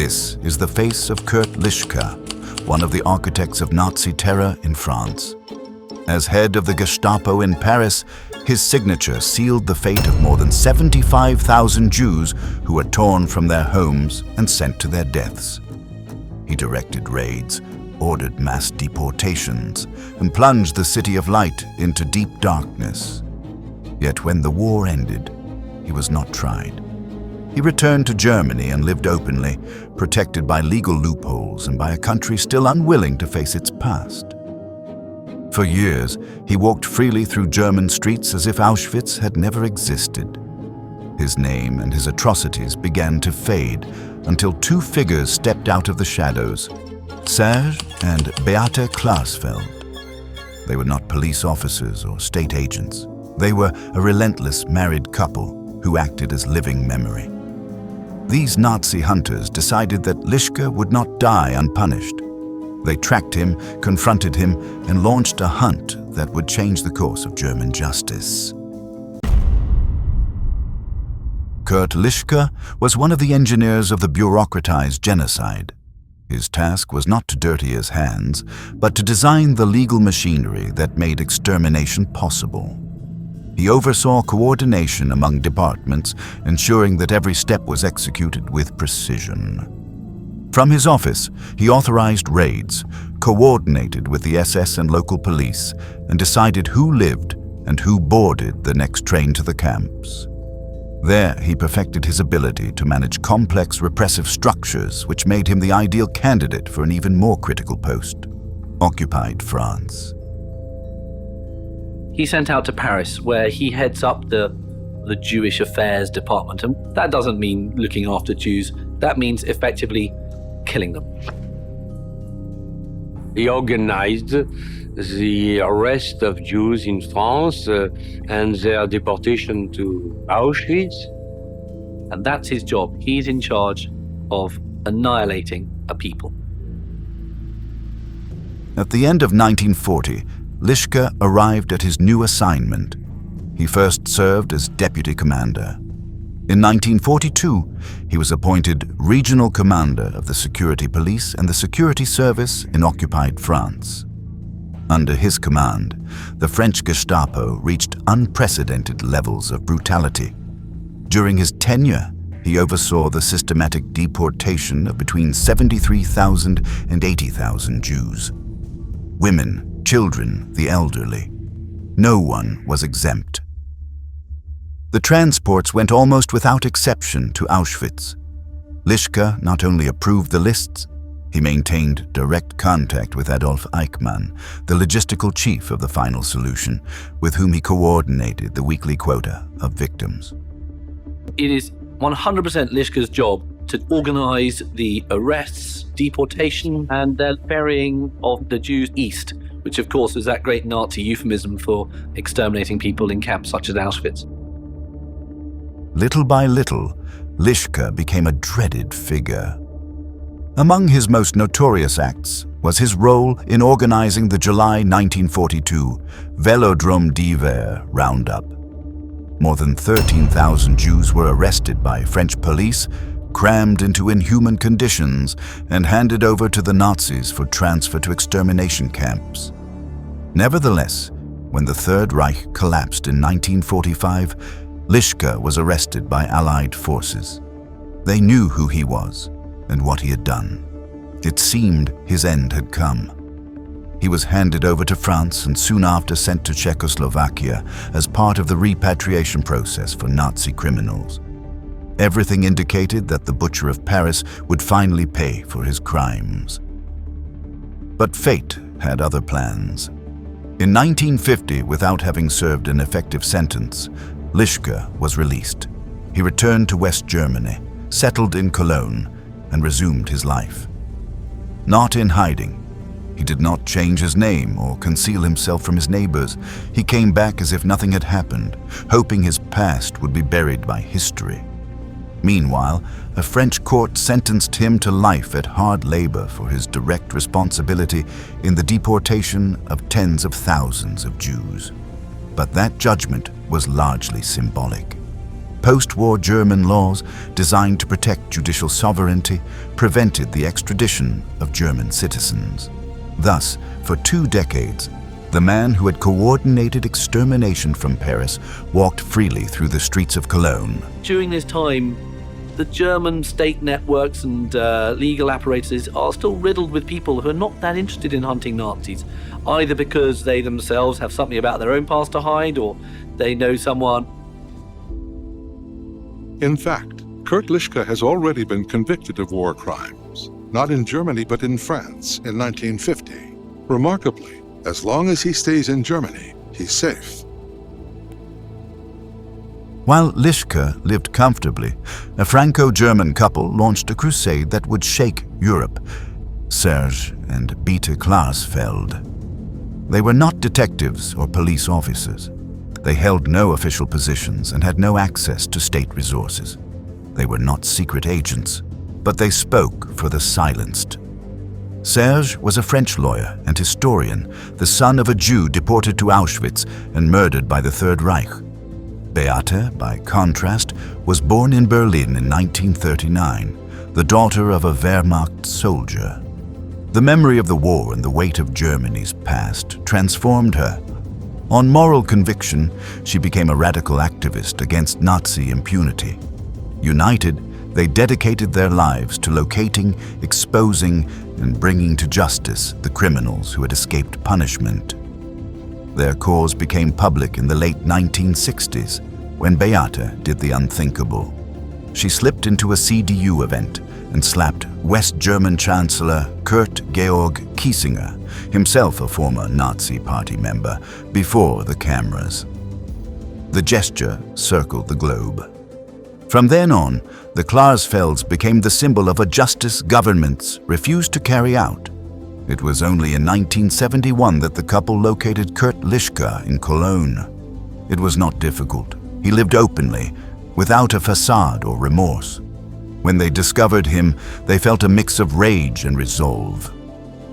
This is the face of Kurt Lischka, one of the architects of Nazi terror in France. As head of the Gestapo in Paris, his signature sealed the fate of more than 75,000 Jews who were torn from their homes and sent to their deaths. He directed raids, ordered mass deportations, and plunged the City of Light into deep darkness. Yet when the war ended, he was not tried. He returned to Germany and lived openly, protected by legal loopholes and by a country still unwilling to face its past. For years, he walked freely through German streets as if Auschwitz had never existed. His name and his atrocities began to fade until two figures stepped out of the shadows, Serge and Beate Klarsfeld. They were not police officers or state agents. They were a relentless married couple who acted as living memory. These Nazi hunters decided that Lischka would not die unpunished. They tracked him, confronted him, and launched a hunt that would change the course of German justice. Kurt Lischka was one of the engineers of the bureaucratized genocide. His task was not to dirty his hands, but to design the legal machinery that made extermination possible. He oversaw coordination among departments, ensuring that every step was executed with precision. From his office, he authorized raids, coordinated with the SS and local police, and decided who lived and who boarded the next train to the camps. There, he perfected his ability to manage complex repressive structures, which made him the ideal candidate for an even more critical post: occupied France. He's sent out to Paris, where he heads up the Jewish Affairs Department. And that doesn't mean looking after Jews. That means effectively killing them. He organized the arrest of Jews in France and their deportation to Auschwitz. And that's his job. He's in charge of annihilating a people. At the end of 1940, Lischka arrived at his new assignment. He first served as deputy commander. In 1942, he was appointed regional commander of the security police and the security service in occupied France. Under his command, the French Gestapo reached unprecedented levels of brutality. During his tenure, he oversaw the systematic deportation of between 73,000 and 80,000 Jews. Women, children, the elderly. No one was exempt. The transports went almost without exception to Auschwitz. Lischka not only approved the lists, he maintained direct contact with Adolf Eichmann, the logistical chief of the final solution, with whom he coordinated the weekly quota of victims. It is 100% Lischka's job to organize the arrests, deportation, and the ferrying of the Jews east, which of course is that great Nazi euphemism for exterminating people in camps such as Auschwitz. Little by little, Lischka became a dreaded figure. Among his most notorious acts was his role in organizing the July 1942 Velodrome d'Hiver roundup. More than 13,000 Jews were arrested by French police, crammed into inhuman conditions, and handed over to the Nazis for transfer to extermination camps. Nevertheless, when the Third Reich collapsed in 1945, Lischka was arrested by Allied forces. They knew who he was and what he had done. It seemed his end had come. He was handed over to France and soon after sent to Czechoslovakia as part of the repatriation process for Nazi criminals. Everything indicated that the Butcher of Paris would finally pay for his crimes. But fate had other plans. In 1950, without having served an effective sentence, Lischka was released. He returned to West Germany, settled in Cologne, and resumed his life. Not in hiding. He did not change his name or conceal himself from his neighbors. He came back as if nothing had happened, hoping his past would be buried by history. Meanwhile, a French court sentenced him to life at hard labor for his direct responsibility in the deportation of tens of thousands of Jews. But that judgment was largely symbolic. post-war German laws designed to protect judicial sovereignty prevented the extradition of German citizens. Thus, for 2 decades, the man who had coordinated extermination from Paris walked freely through the streets of Cologne. During this time, the German state networks and legal apparatuses are still riddled with people who are not that interested in hunting Nazis, either because they themselves have something about their own past to hide or they know someone. In fact, Kurt Lischka has already been convicted of war crimes, not in Germany but in France in 1950. Remarkably, as long as he stays in Germany, he's safe. While Lischka lived comfortably, a Franco-German couple launched a crusade that would shake Europe, Serge and Beate Klarsfeld. They were not detectives or police officers. They held no official positions and had no access to state resources. They were not secret agents, but they spoke for the silenced. Serge was a French lawyer and historian, the son of a Jew deported to Auschwitz and murdered by the Third Reich. Beate, by contrast, was born in Berlin in 1939, the daughter of a Wehrmacht soldier. The memory of the war and the weight of Germany's past transformed her. On moral conviction, she became a radical activist against Nazi impunity. United, they dedicated their lives to locating, exposing, and bringing to justice the criminals who had escaped punishment. Their cause became public in the late 1960s, when Beate did the unthinkable. She slipped into a CDU event and slapped West German Chancellor Kurt Georg Kiesinger, himself a former Nazi Party member, before the cameras. The gesture circled the globe. From then on, the Klarsfelds became the symbol of a justice governments refused to carry out. It was only in 1971 that the couple located Kurt Lischka in Cologne. It was not difficult. He lived openly, without a facade or remorse. When they discovered him, they felt a mix of rage and resolve.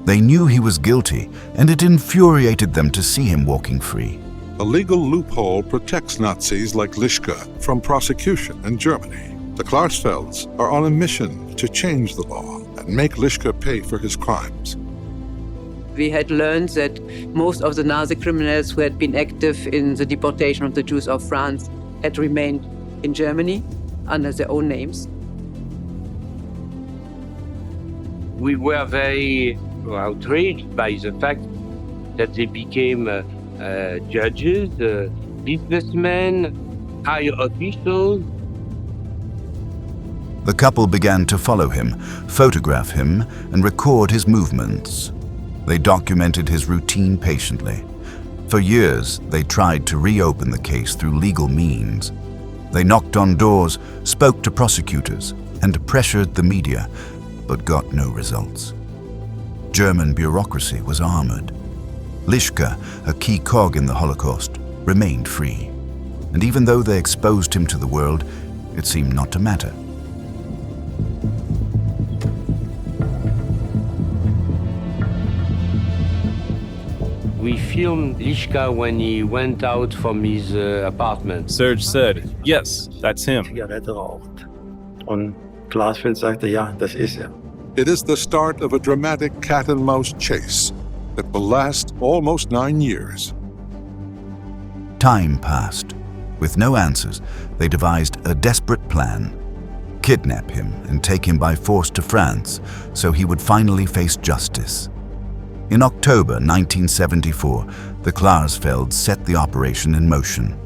They knew he was guilty, and it infuriated them to see him walking free. A legal loophole protects Nazis like Lischka from prosecution in Germany. The Klarsfelds are on a mission to change the law and make Lischka pay for his crimes. We had learned that most of the Nazi criminals who had been active in the deportation of the Jews of France had remained in Germany under their own names. We were very outraged by the fact that they became judges, businessmen, high officials. The couple began to follow him, photograph him, and record his movements. They documented his routine patiently. For years, they tried to reopen the case through legal means. They knocked on doors, spoke to prosecutors, and pressured the media, but got no results. German bureaucracy was armored. Lischka, a key cog in the Holocaust, remained free. And even though they exposed him to the world, it seemed not to matter. We filmed Lischka when he went out from his apartment. Serge said, "Yes, that's him." Zigarette raucht. Und Klarsfeld sagte, ja, das ist er. It is the start of a dramatic cat-and-mouse chase that will last almost 9 years. Time passed. With no answers, they devised a desperate plan. Kidnap him and take him by force to France so he would finally face justice. In October 1974, the Klarsfelds set the operation in motion.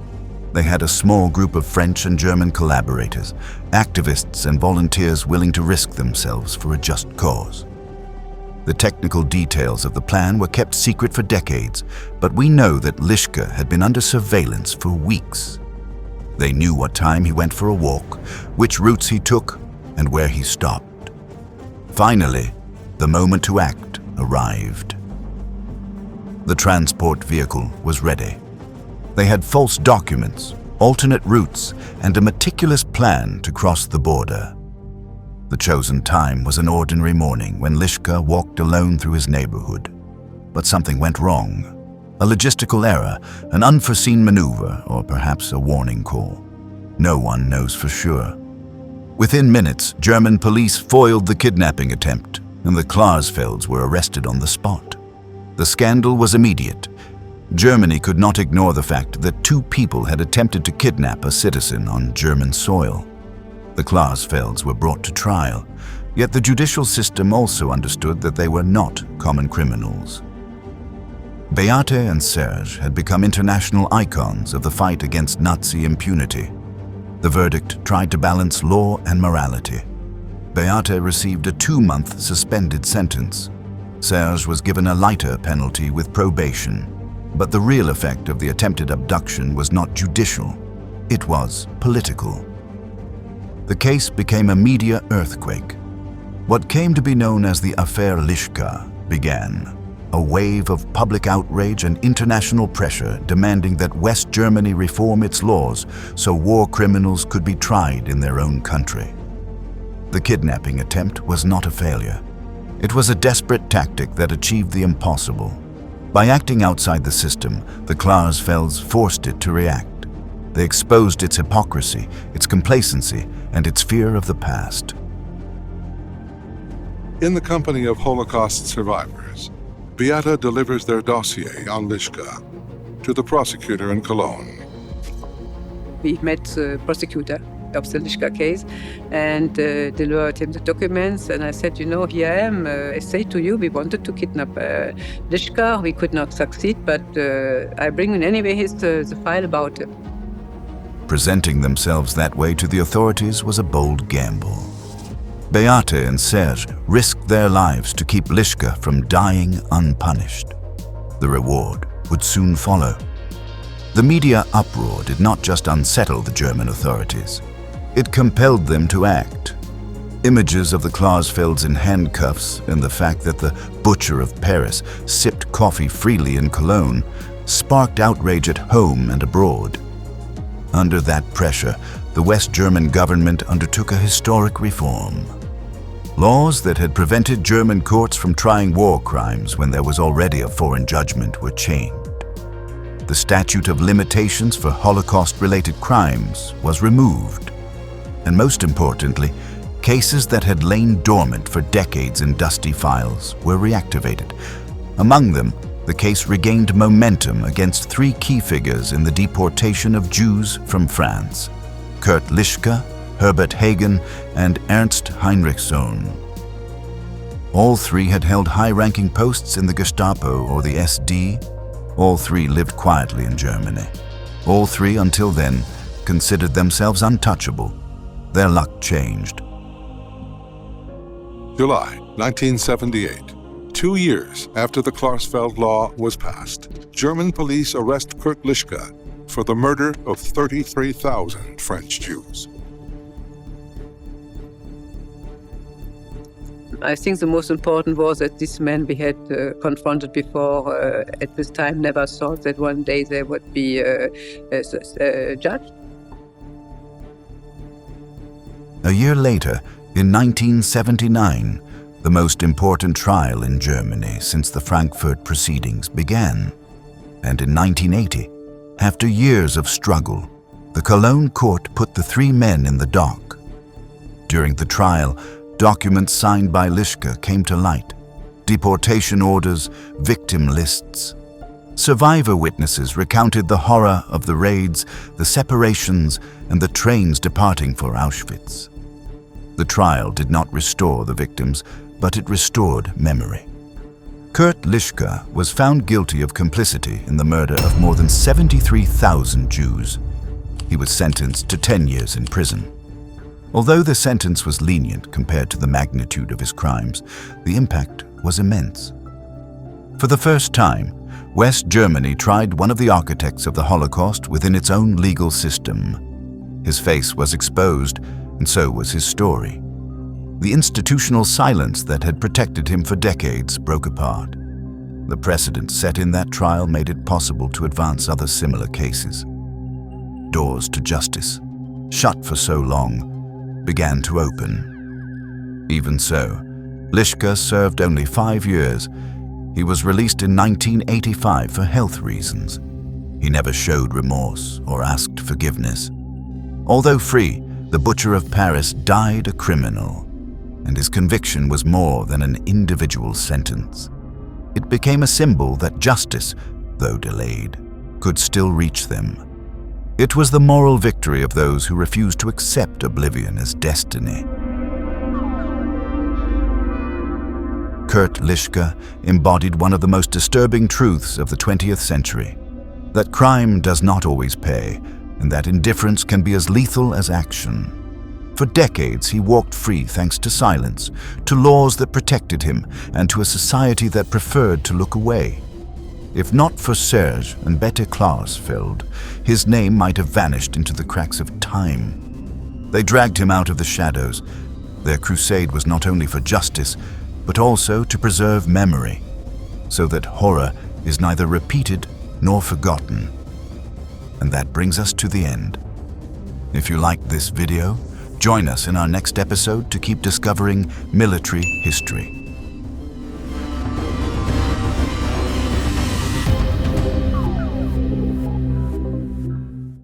They had a small group of French and German collaborators, activists and volunteers willing to risk themselves for a just cause. The technical details of the plan were kept secret for decades, but we know that Lischka had been under surveillance for weeks. They knew what time he went for a walk, which routes he took, and where he stopped. Finally, the moment to act arrived. The transport vehicle was ready. They had false documents, alternate routes, and a meticulous plan to cross the border. The chosen time was an ordinary morning when Lischka walked alone through his neighborhood. But something went wrong. A logistical error, an unforeseen maneuver, or perhaps a warning call. No one knows for sure. Within minutes, German police foiled the kidnapping attempt, and the Klarsfelds were arrested on the spot. The scandal was immediate. Germany could not ignore the fact that 2 people had attempted to kidnap a citizen on German soil. The Klarsfelds were brought to trial, yet the judicial system also understood that they were not common criminals. Beate and Serge had become international icons of the fight against Nazi impunity. The verdict tried to balance law and morality. Beate received a 2-month suspended sentence. Serge was given a lighter penalty with probation. But the real effect of the attempted abduction was not judicial. It was political. The case became a media earthquake. What came to be known as the Affaire Lischka began. A wave of public outrage and international pressure demanding that West Germany reform its laws so war criminals could be tried in their own country. The kidnapping attempt was not a failure. It was a desperate tactic that achieved the impossible. By acting outside the system, the Klarsfelds forced it to react. They exposed its hypocrisy, its complacency, and its fear of the past. In the company of Holocaust survivors, Beate delivers their dossier on Lischka to the prosecutor in Cologne. We met the prosecutor of the Lischka case and delivered him the documents, and I said, here I am. I say to you, we wanted to kidnap Lischka. We could not succeed, but I bring in anyway the file about him. Presenting themselves that way to the authorities was a bold gamble. Beate and Serge risked their lives to keep Lischka from dying unpunished. The reward would soon follow. The media uproar did not just unsettle the German authorities. It compelled them to act. Images of the Klarsfelds in handcuffs and the fact that the butcher of Paris sipped coffee freely in Cologne sparked outrage at home and abroad. Under that pressure, the West German government undertook a historic reform. Laws that had prevented German courts from trying war crimes when there was already a foreign judgment were changed. The statute of limitations for Holocaust-related crimes was removed. And most importantly, cases that had lain dormant for decades in dusty files were reactivated. Among them, the case regained momentum against 3 key figures in the deportation of Jews from France: Kurt Lischka, Herbert Hagen, and Ernst Heinrich Sohn. All 3 had held high-ranking posts in the Gestapo or the SD. All 3 lived quietly in Germany. All 3, until then, considered themselves untouchable. Their luck changed. July 1978, 2 years after the Klarsfeld Law was passed, German police arrest Kurt Lischka for the murder of 33,000 French Jews. I think the most important was that these men we had confronted before at this time never thought that one day they would be judged. A year later, in 1979, the most important trial in Germany since the Frankfurt proceedings began. And in 1980, after years of struggle, the Cologne court put the 3 men in the dock. During the trial, documents signed by Lischka came to light: deportation orders, victim lists. Survivor witnesses recounted the horror of the raids, the separations, and the trains departing for Auschwitz. The trial did not restore the victims, but it restored memory. Kurt Lischka was found guilty of complicity in the murder of more than 73,000 Jews. He was sentenced to 10 years in prison. Although the sentence was lenient compared to the magnitude of his crimes, the impact was immense. For the first time, West Germany tried one of the architects of the Holocaust within its own legal system. His face was exposed, and so was his story. The institutional silence that had protected him for decades broke apart. The precedent set in that trial made it possible to advance other similar cases. Doors to justice, shut for so long, began to open. Even so, Lischka served only 5 years. He was released in 1985 for health reasons. He never showed remorse or asked forgiveness. Although free, the butcher of Paris died a criminal, and his conviction was more than an individual sentence. It became a symbol that justice, though delayed, could still reach them. It was the moral victory of those who refused to accept oblivion as destiny. Kurt Lischka embodied one of the most disturbing truths of the 20th century, that crime does not always pay, and that indifference can be as lethal as action. For decades, he walked free thanks to silence, to laws that protected him, and to a society that preferred to look away. If not for Serge and Beate Klarsfeld, his name might have vanished into the cracks of time. They dragged him out of the shadows. Their crusade was not only for justice, but also to preserve memory, so that horror is neither repeated nor forgotten. And that brings us to the end. If you liked this video, join us in our next episode to keep discovering military history.